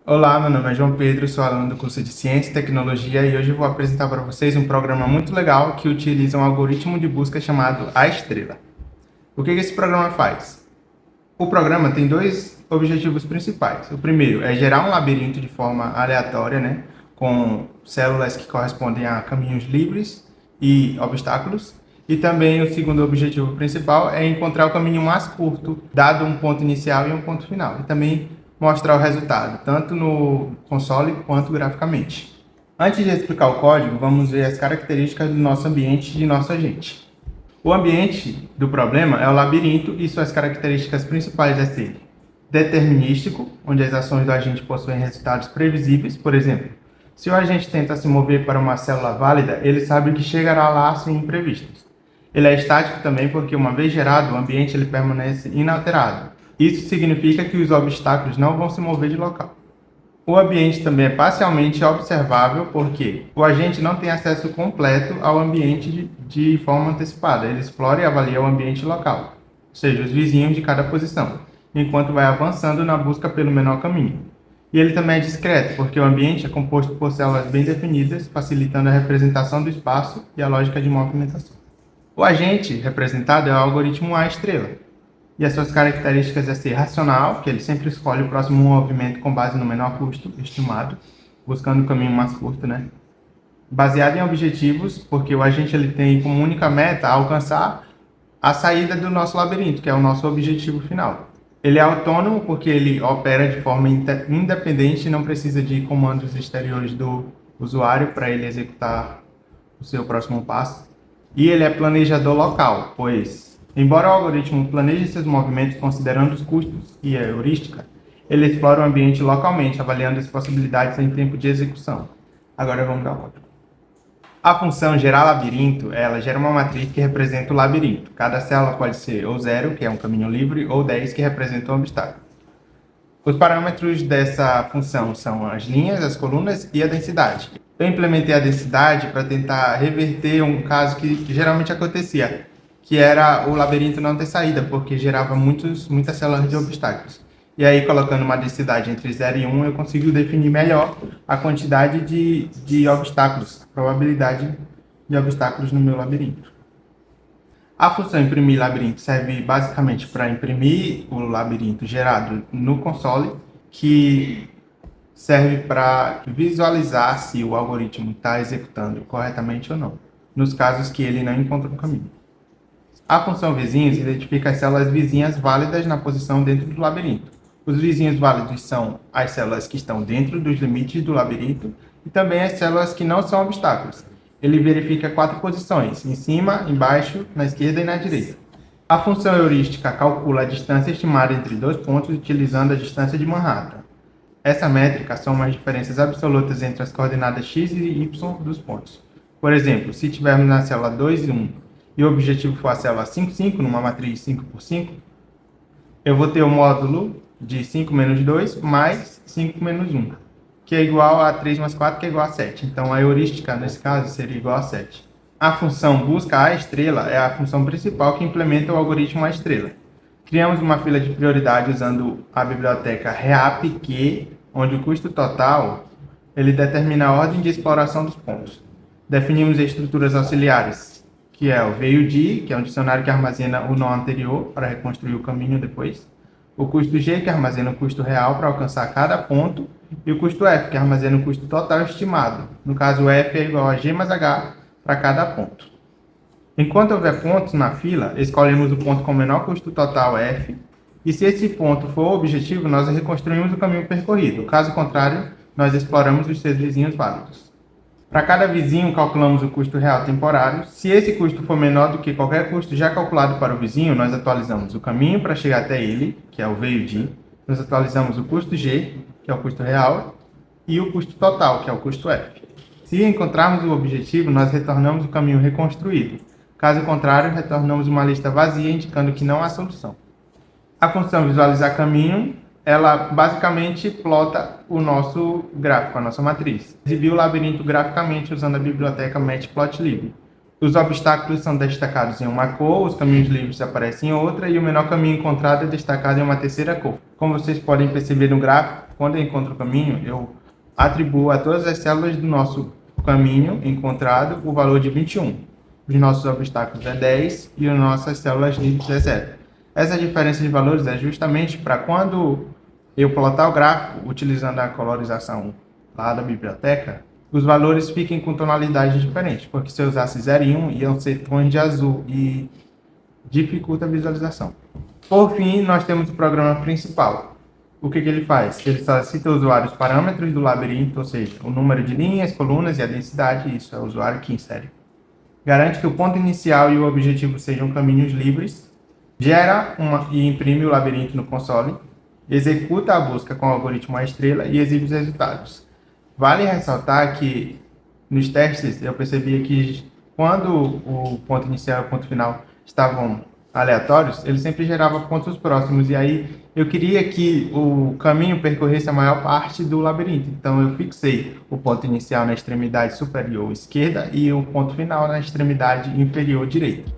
Olá, meu nome é João Pedro, sou aluno do curso de Ciência e Tecnologia e hoje eu vou apresentar para vocês um programa muito legal que utiliza um algoritmo de busca chamado A Estrela. O que esse programa faz? O programa tem dois objetivos principais. O primeiro é gerar um labirinto de forma aleatória, com células que correspondem a caminhos livres e obstáculos. E também o segundo objetivo principal é encontrar o caminho mais curto, dado um ponto inicial e um ponto final. E também mostrar o resultado, tanto no console quanto graficamente. Antes de explicar o código, vamos ver as características do nosso ambiente e de nosso agente. O ambiente do problema é o labirinto e suas características principais é ser determinístico, onde as ações do agente possuem resultados previsíveis. Por exemplo, se o agente tenta se mover para uma célula válida, ele sabe que chegará lá sem imprevistos. Ele é estático também porque, uma vez gerado, o ambiente ele permanece inalterado. Isso significa que os obstáculos não vão se mover de local. O ambiente também é parcialmente observável porque o agente não tem acesso completo ao ambiente de forma antecipada. Ele explora e avalia o ambiente local, ou seja, os vizinhos de cada posição, enquanto vai avançando na busca pelo menor caminho. E ele também é discreto porque o ambiente é composto por células bem definidas, facilitando a representação do espaço e a lógica de movimentação. O agente representado é o algoritmo A estrela. E as suas características é ser racional, que ele sempre escolhe o próximo movimento com base no menor custo estimado, buscando o caminho mais curto, Baseado em objetivos, porque o agente ele tem como única meta alcançar a saída do nosso labirinto, que é o nosso objetivo final. Ele é autônomo porque ele opera de forma independente e não precisa de comandos exteriores do usuário para ele executar o seu próximo passo. E ele é planejador local, pois embora o algoritmo planeje seus movimentos considerando os custos e a heurística, ele explora o ambiente localmente, avaliando as possibilidades em tempo de execução. Agora vamos dar o código. A função gerar labirinto, ela gera uma matriz que representa o labirinto. Cada célula pode ser ou 0, que é um caminho livre, ou 10, que representa um obstáculo. Os parâmetros dessa função são as linhas, as colunas e a densidade. Eu implementei a densidade para tentar reverter um caso que geralmente acontecia, que era o labirinto não ter saída, porque gerava muitas células de obstáculos. E aí, colocando uma densidade entre 0 e 1, eu consigo definir melhor a quantidade de obstáculos, a probabilidade de obstáculos no meu labirinto. A função imprimir labirinto serve basicamente para imprimir o labirinto gerado no console, que serve para visualizar se o algoritmo está executando corretamente ou não, nos casos que ele não encontra o caminho. A função vizinhos identifica as células vizinhas válidas na posição dentro do labirinto. Os vizinhos válidos são as células que estão dentro dos limites do labirinto e também as células que não são obstáculos. Ele verifica 4 posições, em cima, embaixo, na esquerda e na direita. A função heurística calcula a distância estimada entre dois pontos utilizando a distância de Manhattan. Essa métrica soma as diferenças absolutas entre as coordenadas x e y dos pontos. Por exemplo, se tivermos na célula 2 e 1, e o objetivo for a célula 5, 5, numa matriz 5 por 5, eu vou ter o módulo de 5 menos 2 mais 5 menos 1, que é igual a 3 mais 4, que é igual a 7. Então, a heurística, nesse caso, seria igual a 7. A função busca a estrela é a função principal que implementa o algoritmo A estrela. Criamos uma fila de prioridade usando a biblioteca reapq, onde o custo total ele determina a ordem de exploração dos pontos. Definimos estruturas auxiliares, que é o veio de, que é um dicionário que armazena o nó anterior para reconstruir o caminho depois. O custo G, que armazena o custo real para alcançar cada ponto. E o custo F, que armazena o custo total estimado. No caso, o F é igual a G mais H para cada ponto. Enquanto houver pontos na fila, escolhemos o ponto com o menor custo total F. E se esse ponto for o objetivo, nós reconstruímos o caminho percorrido. Caso contrário, nós exploramos os seus vizinhos válidos. Para cada vizinho, calculamos o custo real temporário. Se esse custo for menor do que qualquer custo já calculado para o vizinho, nós atualizamos o caminho para chegar até ele, que é o veio de. Nós atualizamos o custo G, que é o custo real, e o custo total, que é o custo F. Se encontrarmos o objetivo, nós retornamos o caminho reconstruído. Caso contrário, retornamos uma lista vazia indicando que não há solução. A função visualizar caminho, ela basicamente plota o nosso gráfico, a nossa matriz. Exibiu o labirinto graficamente usando a biblioteca Matplotlib. Os obstáculos são destacados em uma cor, os caminhos livres aparecem em outra e o menor caminho encontrado é destacado em uma terceira cor. Como vocês podem perceber no gráfico, quando eu encontro o caminho, eu atribuo a todas as células do nosso caminho encontrado o valor de 21. Os nossos obstáculos é 10 e as nossas células livres é 0. Essa diferença de valores é justamente para quando eu plotar o gráfico utilizando a colorização lá da biblioteca, os valores fiquem com tonalidades diferentes, porque se eu usasse 0 e 1, iam ser tons de azul e dificulta a visualização. Por fim, nós temos o programa principal. O que ele faz? Ele solicita ao usuário os parâmetros do labirinto, ou seja, o número de linhas, colunas e a densidade, isso é o usuário que insere. Garante que o ponto inicial e o objetivo sejam caminhos livres, gera e imprime o labirinto no console, executa a busca com o algoritmo A estrela e exibe os resultados. Vale ressaltar que nos testes eu percebi que quando o ponto inicial e o ponto final estavam aleatórios, ele sempre gerava pontos próximos, e aí eu queria que o caminho percorresse a maior parte do labirinto. Então eu fixei o ponto inicial na extremidade superior esquerda e o ponto final na extremidade inferior direita.